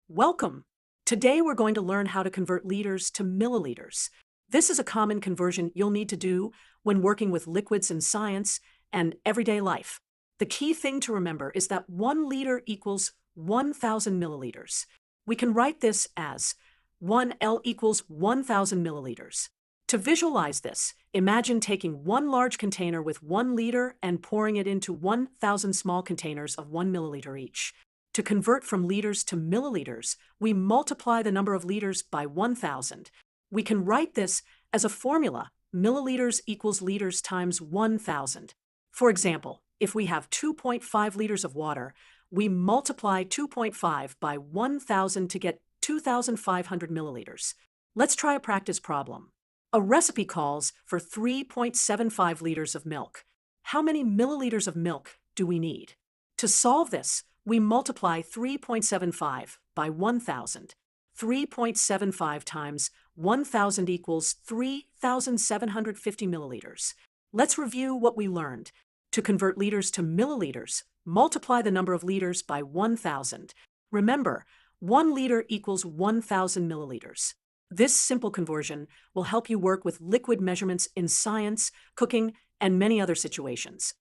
Welcome! Today we're going to learn how to convert liters to milliliters. This is a common conversion you'll need to do when working with liquids in science and everyday life. The key thing to remember is that 1 liter equals 1,000 milliliters. We can write this as 1L equals 1,000 milliliters. To visualize this, imagine taking one large container with 1 liter and pouring it into 1,000 small containers of 1 milliliter each. To convert from liters to milliliters, we multiply the number of liters by 1,000. We can write this as a formula: milliliters equals liters times 1,000. For example, if we have 2.5 liters of water, we multiply 2.5 by 1,000 to get 2,500 milliliters. Let's try a practice problem. A recipe calls for 3.75 liters of milk. How many milliliters of milk do we need? To solve this, we multiply 3.75 by 1,000. 3.75 times 1,000 equals 3,750 milliliters. Let's review what we learned. To convert liters to milliliters, multiply the number of liters by 1,000. Remember, 1 liter equals 1,000 milliliters. This simple conversion will help you work with liquid measurements in science, cooking, and many other situations.